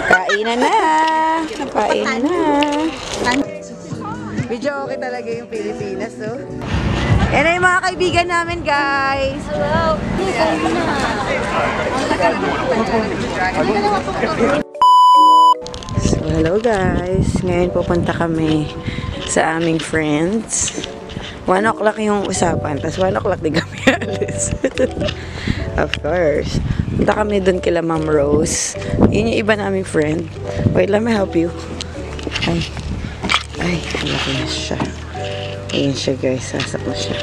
Kainan na. Kain na. Medyo okay talaga yung Pilipinas, oh. Yan na yung mga kaibigan namin, guys. Hello. So, hello guys. Ngayon pupunta kami sa aming friends. 1 o'clock yung usapan, tapos 1 o'clock din kami alis. Of course. Punta kami dun kila Ma'am Rose. Yun yung iba naming friend. Wait, let me help you. Ay, malaki na siya. Ayan siya guys, sasak na siya.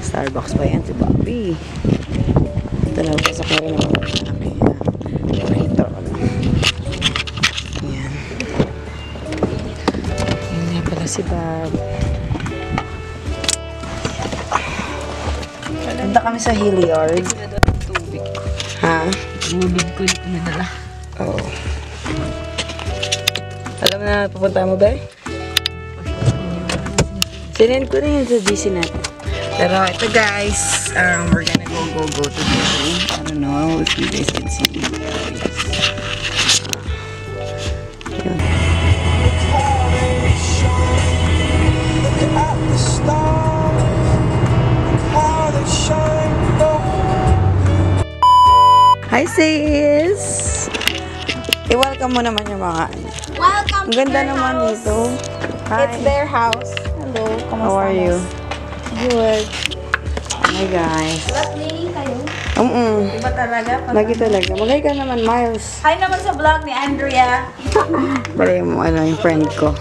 Starbucks pa yan si Bobby. Ito na, pasak na rin naman. Okay, makita ko na. Ayan. Ayan nga pala si Bob. Punta kami sa Hilliard. Ha? Gulid ko nadala. Oo. Alam na pupunta mo ba? Sinend ko na yun sa GC natin. Pero ito guys, we're gonna go today. I don't know if you guys can see me. Hi sis! I-welcome mo naman yung mga ano. Welcome. Ang ganda naman dito. Hi. It's their house. Hello. How are you? Good. Hi guys. Lovely kayo. Iba talaga. Lagi talaga. Magay ka naman, Miles. Hi naman sa vlog ni Andrea. Para yung yung friend ko.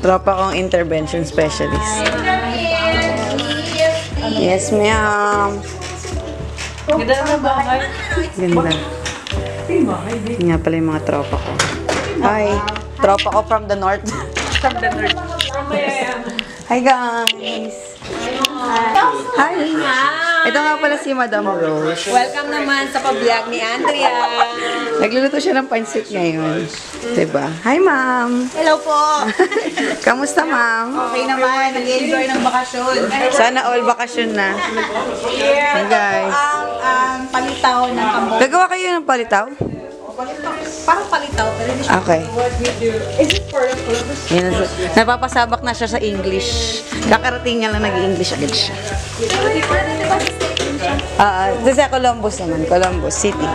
Tropa kong intervention specialist. Yes, ma'am. Ganda na bahay. Ganda. Yun nga pala yung mga tropa ko. Hi. Tropa ko from the north. From the north. From Hi guys. Hi. Ito nga pala si Madam Rose. Welcome naman sa pabiyag ni Andrea. Nagluluto siya ng pansit ngayon. Diba? Hi, ma'am. Hello po. Kamusta, ma'am? Okay naman. Nag-enjoy ng bakasyon. Sana all bakasyon na. Hi, guys. Ang palitaw ng Cambodia. Gagawa kayo ng palitaw? Parang palitaw, pero hindi siya. Okay. Is it for the purpose? Yan, napapasabak na siya sa English. Kakarating niya lang nag-English agad siya. Ito sa Columbus naman. Columbus City.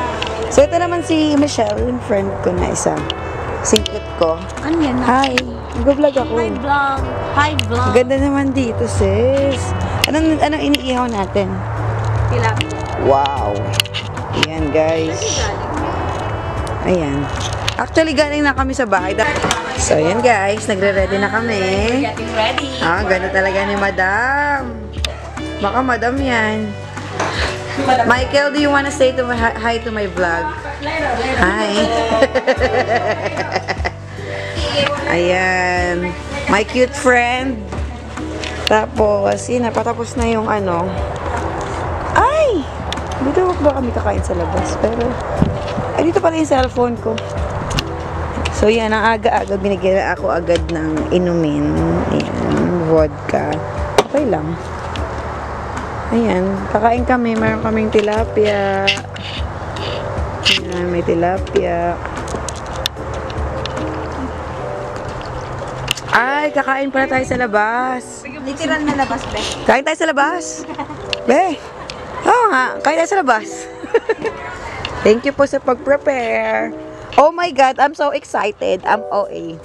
So, ito naman si Michelle, yung friend ko na isa. Singkot ko. Ano yan? Hi. Nag-vlog ako. Hi vlog. Hi vlog. Ganda naman dito, sis. Anong iniihaw natin? Tilapia. Wow. Ayan, guys. Ayan. Actually, galing na kami sa bahay. So, ayan, guys. Nagre-ready na kami. Getting ready. Ganda talaga ni Madam. Baka Madam yan. Michael, do you wanna say hi to my vlog? Hi. Ayan. My cute friend. Tapos, yun, napatapos na yung ano. Ay! Dito ba kami kakain sa labas? Pero, ay, dito pala yung cellphone ko. So, yan. Ang aga-aga, binigyan ako agad ng inumin. Ayan. Vodka. Okay lang. Ayan. Kakain kami. Mayroon kaming tilapia. Ayan. May tilapia. Ay, kakain pala tayo sa labas. Literal na labas, be. Kain tayo sa labas. Be. Oo nga. Kain tayo sa labas. Thank you po sa pag-prepare. Oh my God, I'm so excited. I'm OA.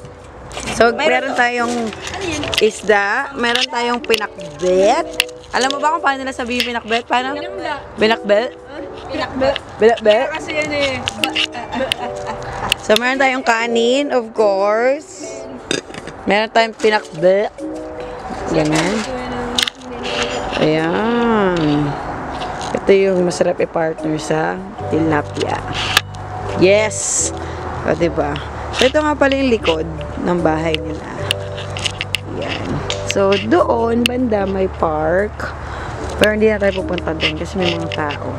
So, meron tayong isda. Meron tayong pinakbet. Alam mo ba kung paano nila sabihin pinakbet? Paano? Pinakbet? Pinakbet? Kasi yan eh. So, meron tayong kanin, of course. Meron tayong pinakbet. Ganun. Ayan. Ito yung masarap i-partner sa tilapia. Yes! O, diba? So, ito nga pala yung likod ng bahay nila. Ayan. So, doon, banda, may park. Pero hindi na tayo pupunta doon kasi may mga tao.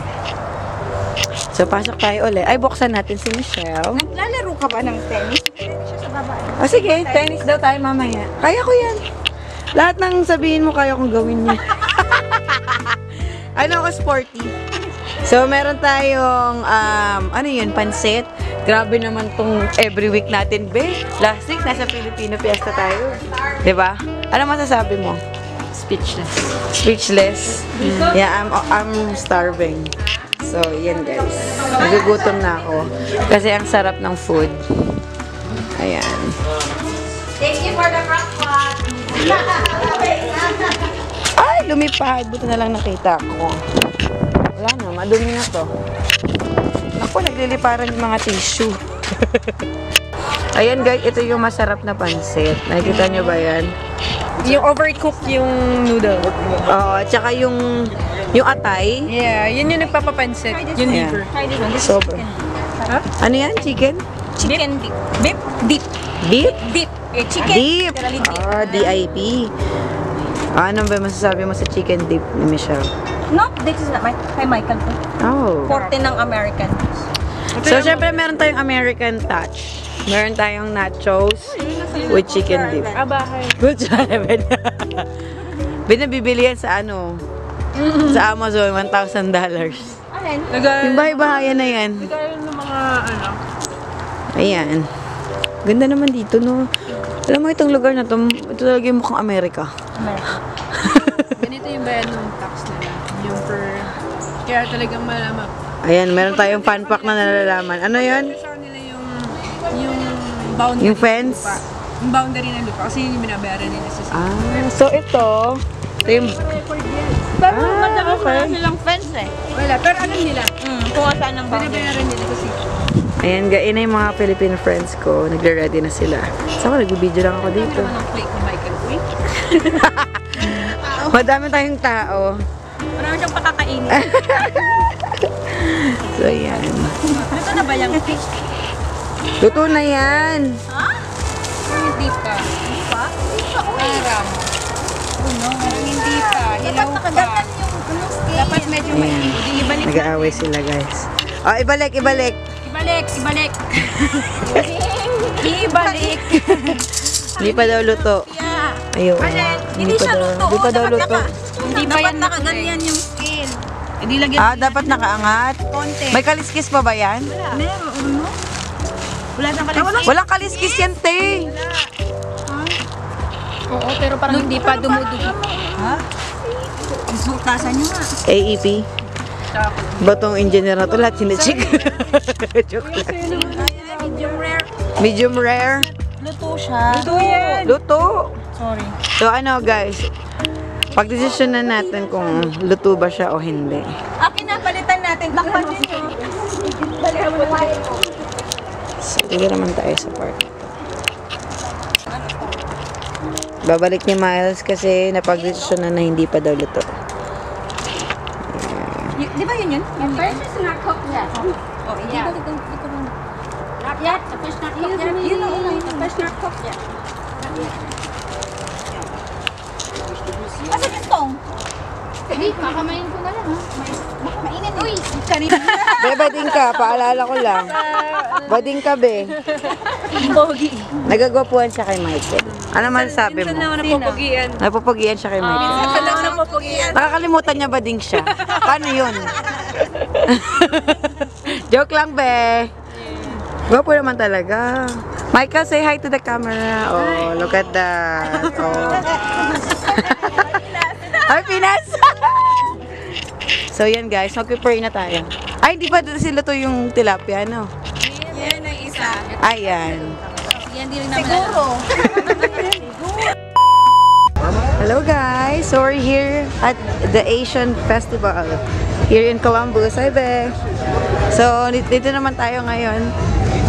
So, pasok tayo ulit. Ay, buksan natin si Michelle. Naglalaro ka ba ng tennis? Siya sa baba. Sige, tennis daw tayo mamaya. Kaya ko yan. Lahat ng sabihin mo, kaya kong gawin niya. Ano ako, sporty. So, meron tayong, ano yun, pansit. Grabe naman tong every week natin, be. Last week, nasa Filipino Fiesta tayo. Diba? Ano masasabi mo? Speechless. Speechless. Yeah, I'm starving. So, yan guys. Nagugutom na ako. Kasi ang sarap ng food. Ayan. Thank you for the breakfast. Ay, lumipad. Buto na lang nakita ko. Wala na, madumi na to. Ako, nagliliparan yung mga tissue. Ayan guys, ito yung masarap na pansit. Nakikita nyo ba yan? Yung overcooked yung noodle. Oo, at saka yung atay. Yeah, yun yung nagpapapansit. Yung Yeah. liver. Sobra. Ano yan? Chicken? Chicken dip. Beef dip. Beef? Dip. Chicken. Dip! Literally dip. Ah, DIP. Ano ba masasabi mo sa chicken dip ni Michelle? No, this is not my kay Michael po. Oh. 40 ng American. So, syempre, meron tayong American touch. Meron tayong nachos with chicken dip. Abahay. Good job, Binabibili yan sa ano? Sa Amazon, $1,000. Alin? Yung bahay-bahayan na yan. Nagkaroon ng mga ano. Ayan. Ganda naman dito, no? Alam mo, itong lugar na to, ito talaga yung mukhang Amerika. Ganito yung bayad ng tax nila. Yung per... Kaya talagang malaman. Ayan, meron tayong fun fact na nalalaman. Ano yun? Sa kanila yung boundary Yung fence? ng lupa. Yung boundary ng lupa. Kasi yun yung binabayaran nila sa city. So ito yung... Pero Ah, okay. silang fence eh. Wala. Pero alam nila. Kung saan ang boundary. Binabayaran nila sa city. Ayan, yun na yung mga Filipino friends ko. Nagre-ready na sila. So ako, nagbibideo lang ako dito. Ano ang plate ni Michael Uy? Madami tayong tao. Marami siyang pakakainin. So, ayan. Ito na ba yung fish? Luto na yan. Hindi pa. Pa? Parang. No. Parang hindi pa. Hilaw pa. Dapat medyo Ayan. maigi. Ibalik. Nag-aaway sila, guys. Oh, ibalik. Ibalik. Ibalik. Ibalik. Hindi pa daw luto. Yeah. Ayun. Hindi siya luto. Hindi pa daw luto. Hindi pa yan Dapat nakaganyan yung skin. Hindi lagyan. Ah, dapat nakaangat. Konti. May kaliskis pa ba yan? Meron, no? Wala nang kalis. Walang kaliskis yan, te. Oo, pero parang hindi pa dumudugo. Ha? Sultasan nyo nga. AEP. Batong engineer na to, lahat sinichik. Joke lang. Medium rare. Medium rare. Luto siya. Luto yan. Luto. Sorry. So ano guys, pagdesisyon na natin kung luto ba siya o hindi. Akin na, palitan natin. Lakpan din yun. Balikan mo na. So, tiga naman tayo sa park. Babalik ni Miles kasi napagdesisyon na hindi pa daw luto. Di ba yun yun? Yung fish is not cooked yet. Oh, hindi ba dito? Not yet. The fish not cooked yet. You know, the fish not cooked yet. Asan yung tong? Hindi, kakamayin ko na lang, ha? Baka mainit. Uy! Kanina. Be, bading ka. Paalala ko lang. Bading ka, be. Pogi. Nagagwapuan siya kay Michael. Ano man sabi mo? napapagian. Napapagian siya kay Michael. Minsan lang napapagian. Nakakalimutan niya ba ding siya? Paano yun? Joke lang, be. Gwapo naman talaga. Michael, say hi to the camera. Oh, look at that. Oh. Ay, Pinas! So, yan guys. Mag-prepare na tayo. Ay, hindi pa sila to yung tilapia, no? Yan ang isa. Ayan. Yan din naman. Siguro. Hello guys! So we're here at the Asian Festival here in Columbus. Hi, Be! So dito naman tayo ngayon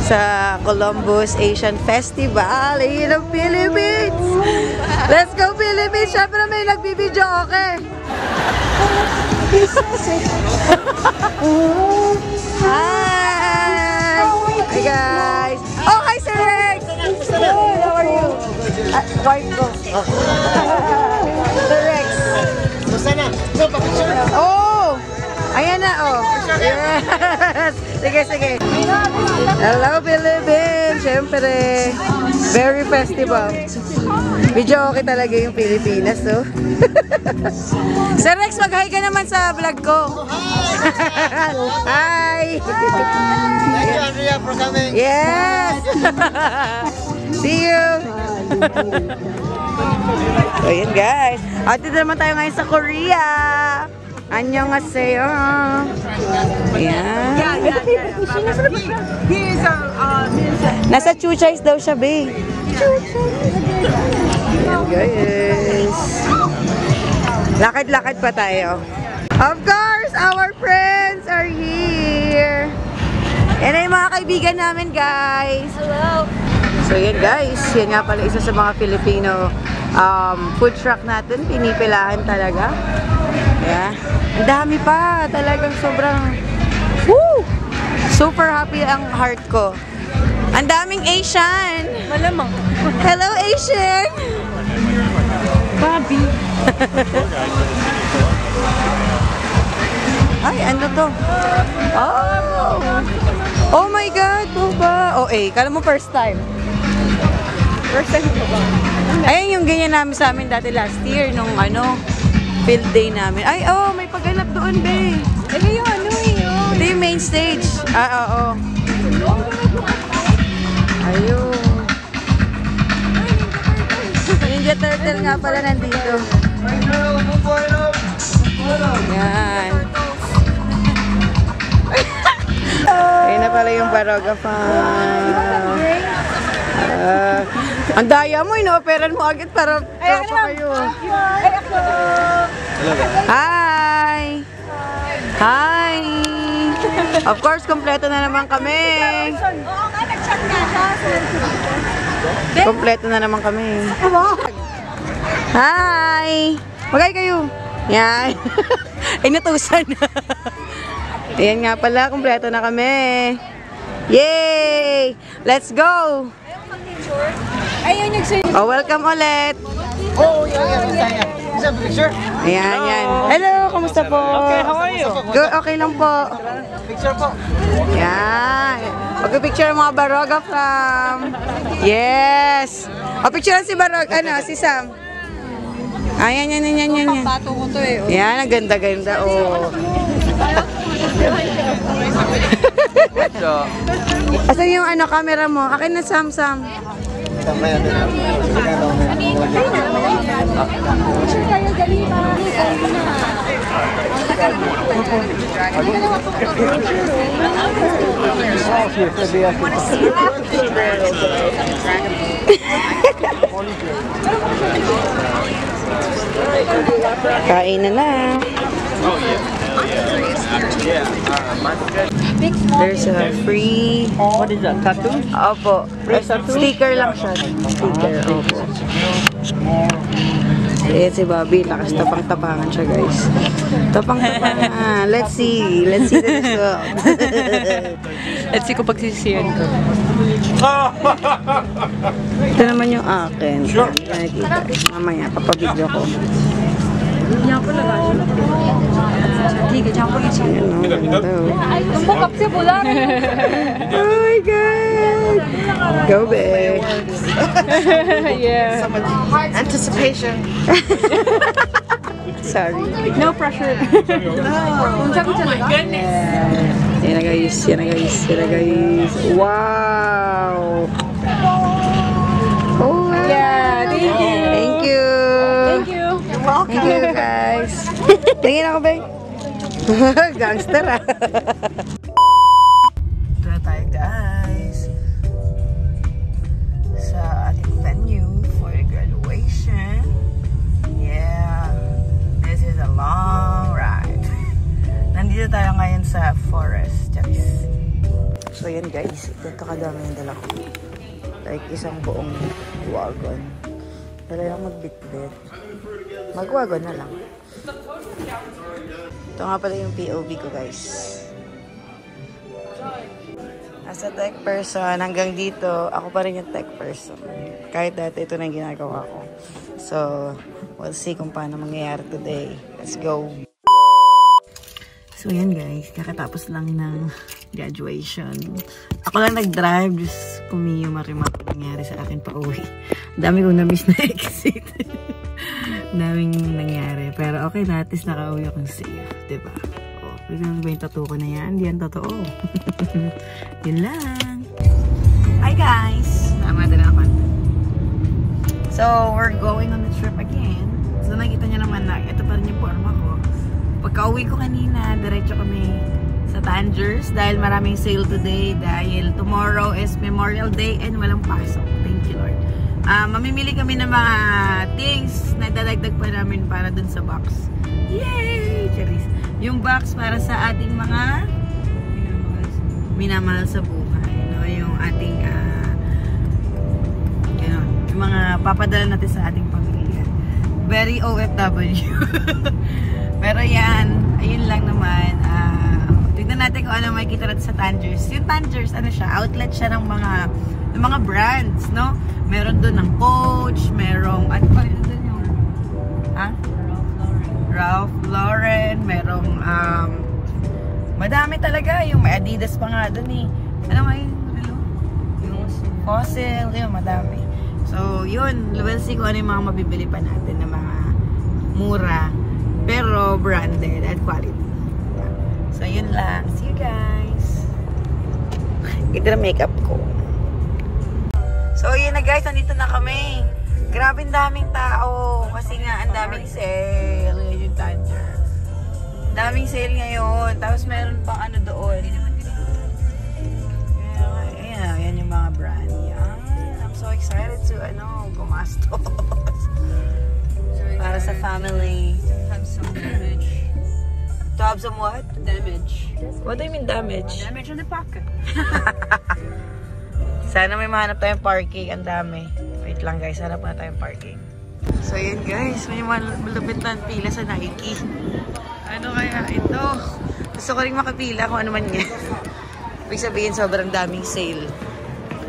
sa Columbus Asian Festival in the Philippines! Let's go Philippines! Siyempre may nagbibideo, okay? Hi! Hi guys! Oh, hi Sir Rex! Good, how are you? Wife ko. Sir Rex. Oh! Ayan na, oh. Yes! Sige, sige. Hello, Philippines! Siyempre, very festival. Video okay talaga yung Pilipinas, oh. Sir Rex, mag-hi ka naman sa vlog ko. Hi! Thank you, Andrea, for coming. Yes! See you! So, yun guys. At dito naman tayo ngayon sa Korea. Annyeonghaseyo. Ayan. Nasa Chuchais daw siya, babe. Ayan guys. Lakad-lakad pa tayo. Of course, our friends are here. Yan ay mga kaibigan namin, guys. Hello. So, yan guys. Yan nga pala isa sa mga Filipino food truck natin. Pinipilahan talaga. Yeah. Ang dami pa. Talagang sobrang woo! Super happy ang heart ko. Ang daming Asian. Malamang. Hello, Asian. Bobby. Ay, ano to? Oh! Oh my God! Boba! Oh, kala mo first time. First time ko ba? Ayun yung ganyan namin sa amin dati last year, nung field day namin. Ay, oh, may pagganap doon, be. Yung ano yun? Ito yung main stage. Oo. Ayun. Ninja Turtle nga pala nandito. Yan. Ayun na pala yung Baroga Farm. Ang daya mo, ino-operan mo agad para tropa kayo. Hi! Hi! Of course, kompleto na naman kami. Kompleto na naman kami. Hi! Magay kayo. Yan. Ay, natusan. Ayan nga pala, kompleto na kami. Yay! Let's go! Ayun, Oh, welcome ulit. Oh, yeah. Is that a picture? Ayan, yan. Hello, kamusta po? Okay, how are you? Good, okay lang po. Picture po. Yan. Pag-picture mga Baroga Farm. Yes. O, picture si Baroga, si Sam. Ayan. Pato ko to eh. Yan, ang ganda-ganda. Oh. Asan yung camera mo? Akin na, Sam. Kain na. There's a free... What is that? Tattoo? Opo. Sticker lang siya. Sticker, opo. Ayan si Bobby. Lakas tapang-tapangan siya, guys. Tapang-tapangan. Let's see the result. Let's see kung pagsisiyan ko. Ito naman yung akin. Sure. Mamaya, papabidyo ko. Ayan, ganda. Oh my God! Go, babe. Yeah. Anticipation. Sorry. No pressure. Oh my goodness. Yan na guys. Wow! Oh, wow. Yeah, thank you. Thank you. Thank you. Thank you, guys. Tingin ako, babe. Gangster, Ito na tayo, guys. Sa ating venue for graduation. Yeah. This is a long ride. Nandito tayo ngayon sa forest. So, yan, guys. Ito kadami yung dala ko. Like, isang buong wagon. Dala lang magbitbit. Mag-wagon na lang. Ito nga pala yung POV ko, guys. As a tech person, hanggang dito, ako pa rin yung tech person. Kahit dati ito na yung ginagawa ko. So, we'll see kung paano mangyayari today. Let's go! So, yan guys. Kakatapos lang ng graduation. Ako lang nag-drive. Just pumiyo marimak nangyari sa akin pa uwi. Dami kong na-miss na exit. Daming nangyari. Pero okay na. At least nakauwi akong safe. Diba? Oh. Tignan mo ba yung tattoo ko na yan? Hindi yan totoo. Yun lang. Hi guys! Namadala ako. So, we're going on the trip again. So, nakita nyo naman na ito pa rin yung forma ko. Pagka-uwi ko kanina, diretso kami sa Tangiers dahil maraming sale today dahil tomorrow is Memorial Day and walang pasok. Thank you, Lord. Mamimili kami ng mga things na dadagdag pa namin para dun sa box. Yay! Charis. Yung box para sa ating mga minamahal sa buhay. No? Yung ating yung mga papadala natin sa ating pamilya. Very OFW. Pero yan, ayun lang naman. Tignan natin kung ano makikita natin sa Tangiers. Yung Tangiers, ano siya, outlet siya ng mga brands, no? Meron doon ng Coach, merong, ano pa rin doon yung, Ralph Lauren, merong, madami talaga, yung may Adidas pa nga doon eh. Ano nga yung Fossil, yun, madami. So, yun, we'll see kung ano yung mga mabibili pa natin na mga mura, pero branded and quality. So, yun lang. See you guys. Ito na makeup ko. So, yun na guys. Nandito na kami. Grabe ang daming tao. Kasi nga, ang daming sale. Yun yung Tangier. Daming sale ngayon. Tapos, meron pang ano doon. Ayan yung mga brand. Yan. I'm so excited to, gumastos. Para sa family. Have some damage. To have some what? Damage. What do you mean damage? Damage on the pocket. Sana may mahanap tayong parking. Ang dami. Wait lang guys, hanap na tayong parking. So yun guys, may malupit na pila sa Nike. Ano kaya ito? Gusto ko rin makapila kung ano man yan. Ibig sabihin sobrang daming sale.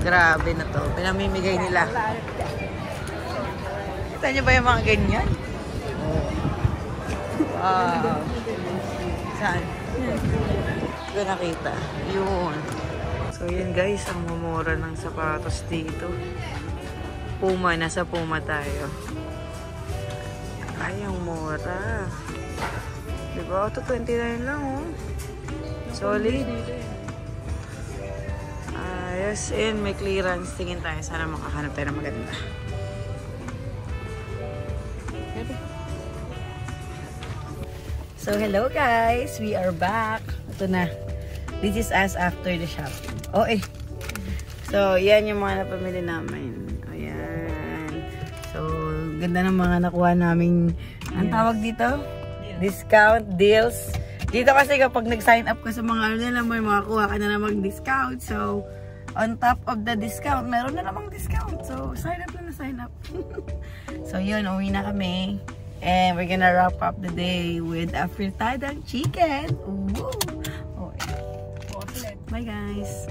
Grabe na to. Pinamimigay nila. Kita nyo ba yung mga ganyan? Wow. Saan? Hindi ko nakita. Yun. So, yun guys, ang mumura ng sapatos dito. Puma, nasa Puma tayo. Ay, ang mura. Diba? Ito, 29 lang, oh. Solid. Ayos. And may clearance. Tingin tayo. Sana makahanap tayo ng maganda. So, hello guys! We are back. Ito na. This is us after the shopping. Oh, eh. So, yan yung mga napamili namin. Ayan. So, ganda ng mga nakuha namin. Ang tawag dito? Discount deals. Dito kasi kapag nag-sign up ka sa mga ano nila, may makakuha ka na namang discount. So, on top of the discount, meron na namang discount. So, sign up na sign up. So, yun. Uwi na kami. And we're gonna wrap up the day with a fritadang chicken. Ooh. Oh, bye guys.